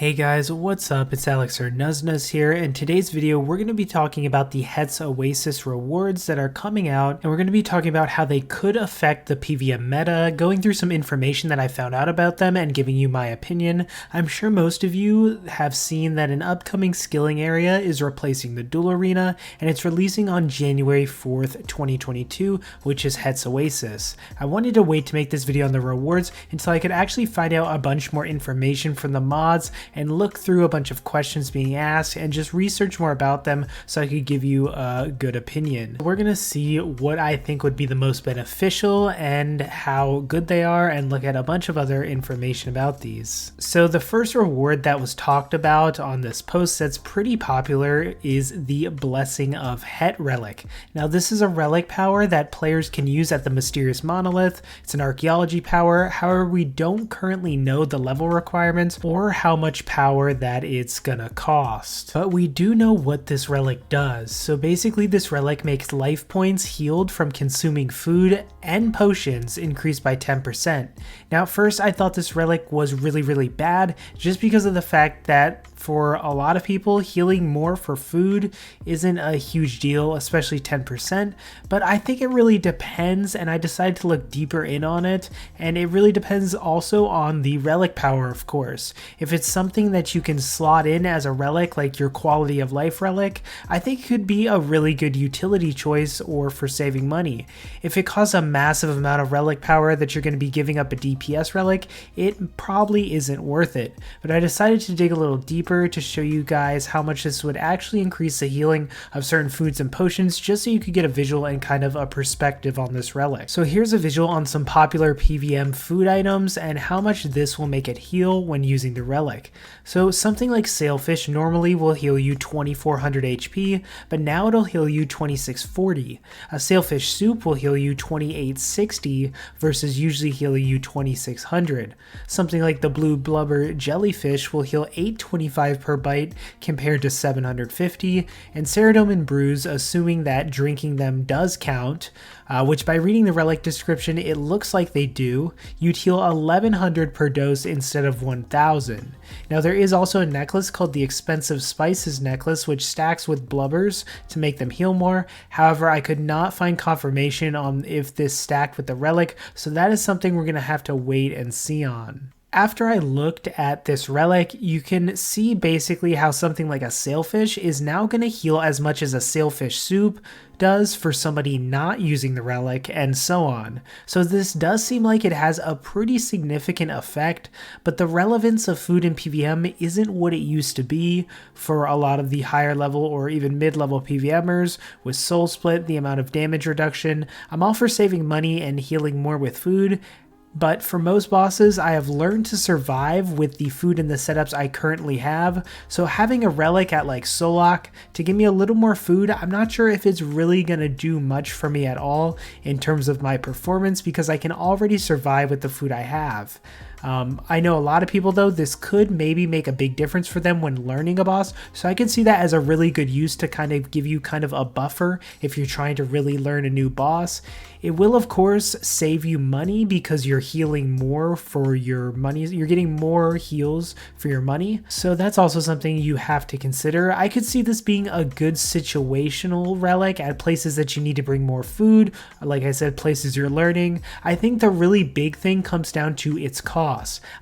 Hey guys, what's up? It's Alex or Nuzz here. In today's video, we're going to be talking about the Het Oasis rewards that are coming out, and we're going to be talking about how they could affect the PvM meta, going through some information that I found out about them and giving you my opinion. I'm sure most of you have seen that an upcoming skilling area is replacing the duel arena, and it's releasing on January 4th, 2022, which is Het Oasis. I wanted to wait to make this video on the rewards until I could actually find out a bunch more information from the mods and look through a bunch of questions being asked and just research more about them so I could give you a good opinion. We're gonna see what I think would be the most beneficial and how good they are, and look at a bunch of other information about these. So the first reward that was talked about on this post that's pretty popular is the Blessing of Het Relic. Now this is a relic power that players can use at the Mysterious Monolith. It's an archaeology power, however we don't currently know the level requirements or how much power that it's gonna cost. But we do know what this relic does. So basically this relic makes life points healed from consuming food and potions increased by 10%. Now at first I thought this relic was really bad just because of the fact that for a lot of people healing more for food isn't a huge deal, especially 10%, but I think it really depends, and I decided to look deeper in on it, and it really depends also on the relic power, of course. If it's something that you can slot in as a relic, like your quality of life relic, I think it could be a really good utility choice or for saving money. If it costs a massive amount of relic power that you're going to be giving up a DPS relic, it probably isn't worth it. But I decided to dig a little deeper to show you guys how much this would actually increase the healing of certain foods and potions, just so you could get a visual and kind of a perspective on this relic. So here's a visual on some popular PvM food items and how much this will make it heal when using the relic. So something like sailfish normally will heal you 2400 HP, but now it'll heal you 2640. A sailfish soup will heal you 2860 versus usually healing you 2600. Something like the blue blubber jellyfish will heal 825 per bite compared to 750, and Ceridome and Brews, assuming that drinking them does count, which by reading the relic description it looks like they do, you'd heal 1100 per dose instead of 1000. Now there is also a necklace called the Expensive Spices necklace, which stacks with blubbers to make them heal more. However, I could not find confirmation on if this stacked with the relic, so that is something we're going to have to wait and see on. After I looked at this relic, you can see basically how something like a sailfish is now going to heal as much as a sailfish soup does for somebody not using the relic, and so on. So this does seem like it has a pretty significant effect, but the relevance of food in PvM isn't what it used to be for a lot of the higher level or even mid-level PvMers. With Soul Split, the amount of damage reduction, I'm all for saving money and healing more with food. But for most bosses, I have learned to survive with the food and the setups I currently have, so having a relic at like Solak to give me a little more food, I'm not sure if it's really going to do much for me at all in terms of my performance, because I can already survive with the food I have. I know a lot of people though, this could maybe make a big difference for them when learning a boss, so I can see that as a really good use to kind of give you kind of a buffer if you're trying to really learn a new boss. It will of course save you money because you're healing more for your money, you're getting more heals for your money, so that's also something you have to consider. I could see this being a good situational relic at places that you need to bring more food, like I said, places you're learning. I think the really big thing comes down to its cost.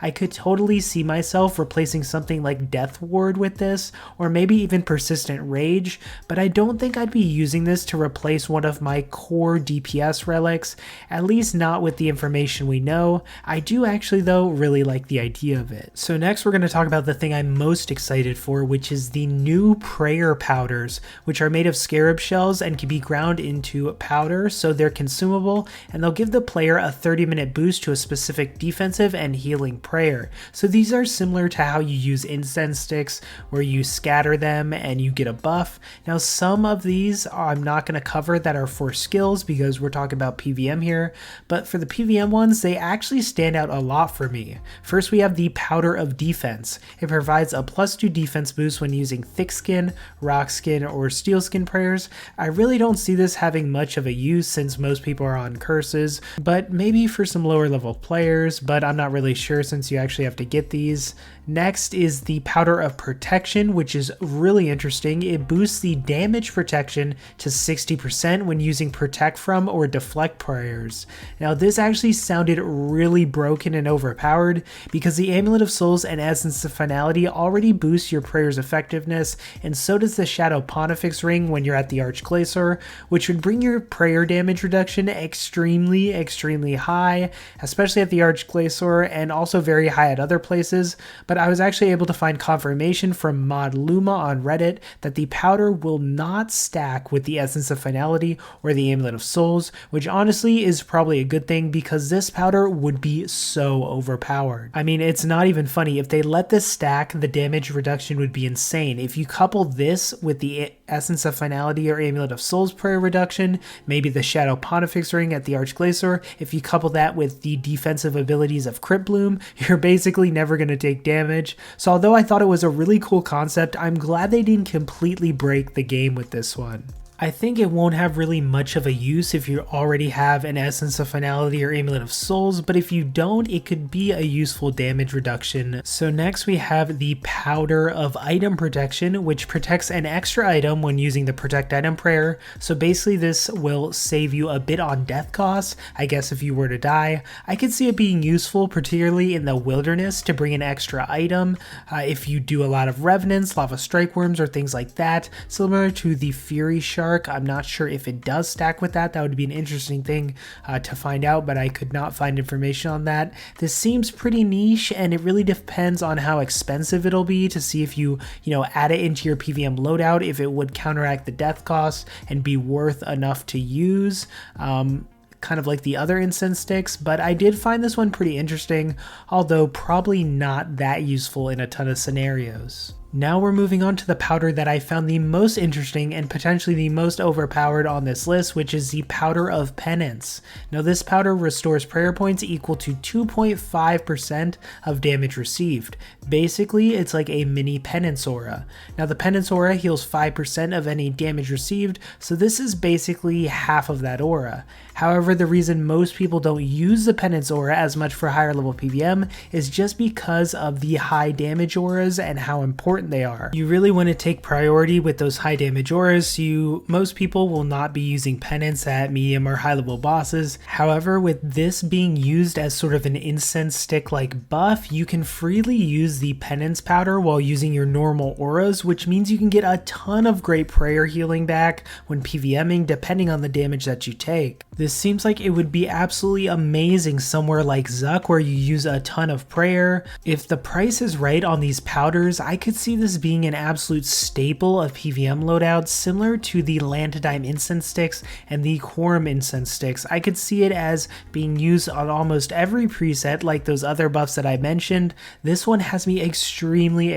I could totally see myself replacing something like Death Ward with this, or maybe even Persistent Rage, but I don't think I'd be using this to replace one of my core DPS relics, at least not with the information we know. I do actually though really like the idea of it. So next we're going to talk about the thing I'm most excited for, which is the new prayer powders, which are made of Scarab shells and can be ground into powder, so they're consumable, and they'll give the player a 30-minute boost to a specific defensive and healing prayer. So these are similar to how you use incense sticks, where you scatter them and you get a buff. Now some of these I'm not going to cover that are for skills because we're talking about PvM here, but for the PvM ones they actually stand out a lot for me. First we have the Powder of Defense. It provides a +2 defense boost when using thick skin, rock skin, or steel skin prayers. I really don't see this having much of a use since most people are on curses, but maybe for some lower level players, but I'm not really sure since you actually have to get these. Next is the Powder of Protection, which is really interesting. It boosts the damage protection to 60% when using Protect From or Deflect prayers. Now this actually sounded really broken and overpowered because the Amulet of Souls and Essence of Finality already boost your prayer's effectiveness, and so does the Shadow Pontifex ring when you're at the Archglacier, which would bring your prayer damage reduction extremely high, especially at the Archglacier and also very high at other places. But I was actually able to find confirmation from Mod Luma on Reddit that the powder will not stack with the Essence of Finality or the Amulet of Souls, which honestly is probably a good thing because this powder would be so overpowered. I mean, it's not even funny. If they let this stack, the damage reduction would be insane. If you couple this with the Essence of Finality or Amulet of Souls prayer reduction, maybe the Shadow Pontifex ring at the Archglacier, if you couple that with the defensive abilities of Crypt Bloom, you're basically never going to take damage. So although I thought it was a really cool concept, I'm glad they didn't completely break the game with this one. I think it won't have really much of a use if you already have an Essence of Finality or Amulet of Souls, but if you don't, it could be a useful damage reduction. So next we have the Powder of Item Protection, which protects an extra item when using the Protect Item prayer. So basically this will save you a bit on death costs. I guess if you were to die, I could see it being useful, particularly in the wilderness, to bring an extra item. If you do a lot of Revenants, Lava Strike Worms, or things like that, similar to the Fury Shark. I'm not sure if it does stack with that. That would be an interesting thing to find out, but I could not find information on that. This seems pretty niche, and it really depends on how expensive it'll be to see if you add it into your PvM loadout, if it would counteract the death cost and be worth enough to use. Kind of like the other incense sticks, but I did find this one pretty interesting, although probably not that useful in a ton of scenarios. Now we're moving on to the powder that I found the most interesting and potentially the most overpowered on this list, which is the Powder of Penance. Now this powder restores prayer points equal to 2.5% of damage received. Basically, it's like a mini Penance aura. Now the Penance aura heals 5% of any damage received, so this is basically half of that aura. However, the reason most people don't use the Penance aura as much for higher level PvM is just because of the high damage auras and how important they are. You really want to take priority with those high damage auras, so most people will not be using Penance at medium or high level bosses. However, with this being used as sort of an incense stick like buff, you can freely use the Penance powder while using your normal auras, which means you can get a ton of great prayer healing back when PvMing depending on the damage that you take. This seems like it would be absolutely amazing somewhere like Zuck where you use a ton of prayer. If the price is right on these powders, I could see this being an absolute staple of PvM loadouts, similar to the Lantidime incense sticks and the Quorum incense sticks. I could see it as being used on almost every preset like those other buffs that I mentioned. This one has me extremely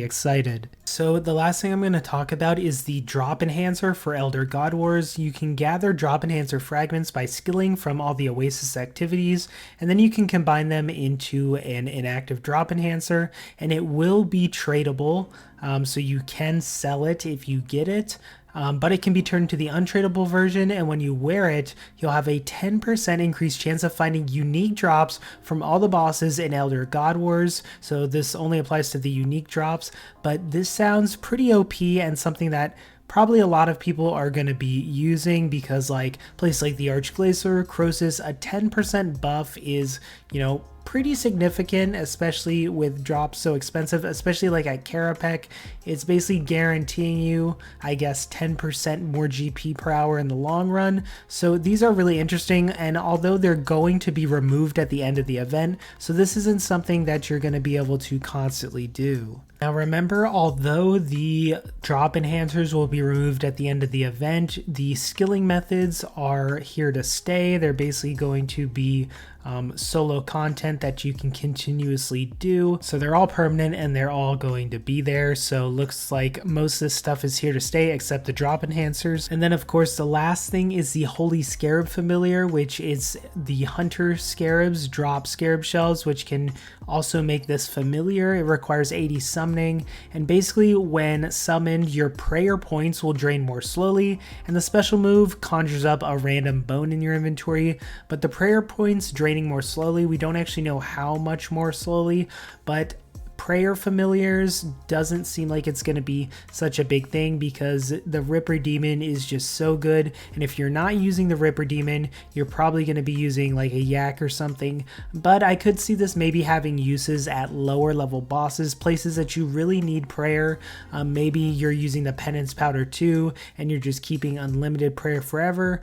excited. So the last thing I'm going to talk about is the drop enhancer for Elder Godwars. You can gather drop enhancer fragments by skilling from all the Oasis activities, and then you can combine them into an inactive drop enhancer, and it will be tradable, so you can sell it if you get it. But it can be turned to the untradeable version, and when you wear it, you'll have a 10% increased chance of finding unique drops from all the bosses in Elder Godwars. So this only applies to the unique drops, but this sounds pretty OP and something that probably a lot of people are going to be using because like places like the Archglacier, Crocs, a 10% buff is, pretty significant, especially with drops so expensive, especially like at Karapek. It's basically guaranteeing you, I guess, 10% more GP per hour in the long run. So these are really interesting, and although they're going to be removed at the end of the event, so this isn't something that you're going to be able to constantly do. Now remember, although the drop enhancers will be removed at the end of the event, the skilling methods are here to stay. They're basically going to be solo content that you can continuously do. So they're all permanent and they're all going to be there. So looks like most of this stuff is here to stay except the drop enhancers. And then of course the last thing is the Holy Scarab Familiar, which is the Hunter Scarabs drop Scarab Shells, which can also make this familiar. It requires 80 summoning, and basically when summoned, your prayer points will drain more slowly, and the special move conjures up a random bone in your inventory, but the prayer points draining more slowly, we don't actually know how much more slowly, but prayer familiars doesn't seem like it's going to be such a big thing because the Ripper Demon is just so good, and if you're not using the Ripper Demon, you're probably going to be using like a Yak or something. But I could see this maybe having uses at lower level bosses, places that you really need prayer. Maybe you're using the Penance powder too, and you're just keeping unlimited prayer forever.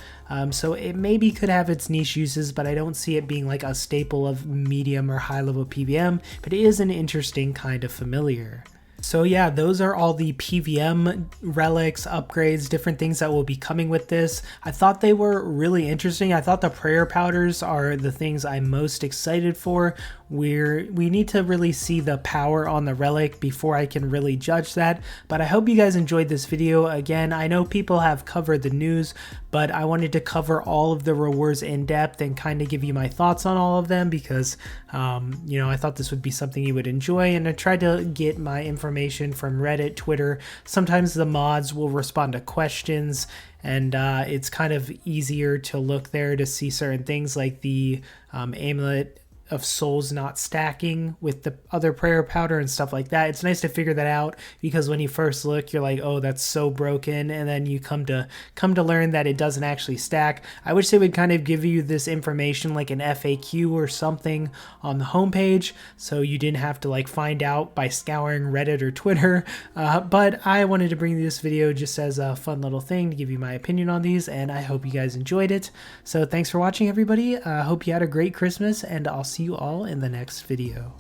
So it maybe could have its niche uses, but I don't see it being like a staple of medium or high level PvM, but it is an interesting kind of familiar. So yeah, those are all the PvM relics, upgrades, different things that will be coming with this. I thought they were really interesting. I thought the prayer powders are the things I'm most excited for. We need to really see the power on the relic before I can really judge that. But I hope you guys enjoyed this video. Again, I know people have covered the news, but I wanted to cover all of the rewards in depth and kind of give you my thoughts on all of them because, you know, I thought this would be something you would enjoy, and I tried to get my information from Reddit, Twitter. Sometimes the mods will respond to questions, and it's kind of easier to look there to see certain things like the amulet of souls not stacking with the other prayer powder and stuff like that. It's nice to figure that out because when you first look, you're like, oh, that's so broken, and then you come to learn that it doesn't actually stack. I wish they would kind of give you this information like an FAQ or something on the homepage, so you didn't have to like find out by scouring Reddit or Twitter. But I wanted to bring this video just as a fun little thing to give you my opinion on these, and I hope you guys enjoyed it. So thanks for watching, everybody. I hope you had a great Christmas, and I'll see you all in the next video.